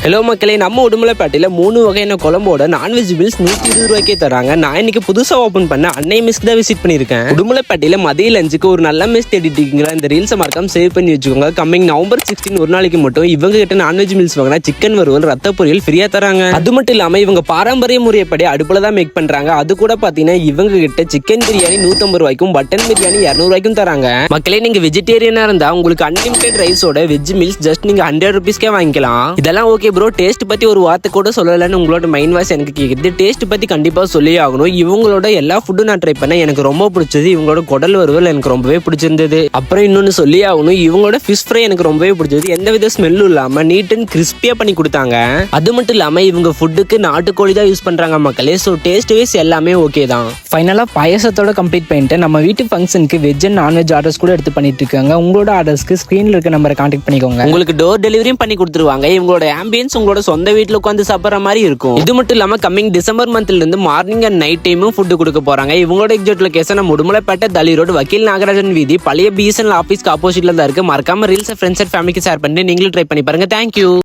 Hello மக்களே, நம்ம உடுமலைப்பேட்டையில 3 வகையான குழம்போட நான்வெஜ் மீல்ஸ் 120 ரூபாய்க்கே தராங்க. நான் இன்னைக்கு புதுசா ஓபன் பண்ண அன்னை மெஸ்க்கு தான் விசிட் பண்ணிருக்கேன். உடுமலைப்பேட்டையில மதிய லஞ்சுக்கு ஒரு நல்ல மெஸ் தேடிட்டு இருக்கீங்களா? இந்த ரீல்ஸை மறக்காம சேவ் பண்ணி வச்சுக்கோங்க. கம்மிங் நவம்பர் 16 ஒரு நாளைக்கு மட்டும் இவங்க கிட்ட நான்வெஜ் மீல்ஸ் வாங்கினா சிக்கன் வறுவல், ரத்த பொரியல் ஃப்ரீயா தராங்க. அது மட்டும் இல்லாம இவங்க பாரம்பரிய முறைப்படி அடுப்புல தான் மேக் பண்றாங்க. அது கூட பாத்தீங்கன்னா இவங்க கிட்ட சிக்கன் பிரியாணி 150 ரூபாய்க்கும் பட்டன் பிரியாணி 200 ரூபாய்க்கும் தராங்க. மக்களே, நீங்க வெஜிடேரியனா இருந்தா உங்களுக்கு அன்லிமிடெட் ரைஸோட வெஜ் மீல்ஸ் ஜஸ்ட் நீங்க 100 ருபீஸ்க்கே வாங்கிக்கலாம். இதெல்லாம் ஓகே ப்ரோ, டேஸ்ட் பத்தி ஒரு வார்த்தை கூட சொல்லலன்னு உங்களோட மைண்ட் வாய்ஸ் எனக்கு கேக்குது. டேஸ்ட் பத்தி கண்டிப்பா சொல்லி ஆகணும். இவங்களோட எல்லா ஃபுட்டும் நான் ட்ரை பண்ணேன், எனக்கு ரொம்ப பிடிச்சது. இவங்களோட குடல் வறுவல் எனக்கு ரொம்பவே பிடிச்சிருந்தது. அப்புறம் இன்னொன்னு சொல்லி ஆகணும், இவங்களோட ஃபிஷ் ஃப்ரை எனக்கு ரொம்பவே பிடிச்சது. எந்தவித ஸ்மெல்லும் இல்லாம நீட் அண்ட் கிறிஸ்பியா பண்ணி கொடுத்தாங்க. அது மட்டும் இல்லாம இவங்க ஃபுட்டுக்கு நாட்டுக்கோழி தான் யூஸ் பண்றாங்க மக்களே. ஸோ டேஸ்ட் வைஸ் எல்லாமே ஓகே தான். ஃபைனலாக பாயசத்தோட கம்ப்ளீட் பண்ணிட்டு நம்ம வீட்டு ஃபங்க்ஷனுக்கு வெஜ் அண்ட் நான்வெஜ் ஆர்டர்ஸ் கூட எடுத்து பண்ணிட்டு இருக்காங்க. உங்களோட ஆர்டர்ஸ்க்கு ஸ்க்ரீனில் இருக்க நம்பரை கான்டாக்ட் பண்ணிக்கோங்க. உங்களுக்கு டோர் டெலிவரியும் பண்ணி கொடுத்துருவாங்க. இவங்களோட ஆம்பியன்ஸ் உங்களோட சொந்த வீட்டில் உட்காந்து சாப்பிட்ற மாதிரி இருக்கும். இது மட்டும் இல்லாம கம்மிங் டிசம்பர் மந்த்ல இருந்து மார்னிங் அண்ட் நைட் டைமும் ஃபுட் கொடுக்க போறாங்க. இவங்களோட எக்ஸாக்ட் லொகேஷன் நம்ம உடுமலைப்பேட்டை தளி ரோடு வக்கீல் நாகராஜன் வீதி பழைய பிஎஸ்என்எல் ஆஃபீஸ்க்கு ஆப்போசிட்ல தான் இருக்கு. மறக்காம ரீல்ஸ் ஃப்ரெண்ட்ஸ் அண்ட் ஃபேமிலிக்கு ஷேர் பண்ணி நீங்களும் ட்ரை பண்ணி பாருங்க. தேங்க்யூ.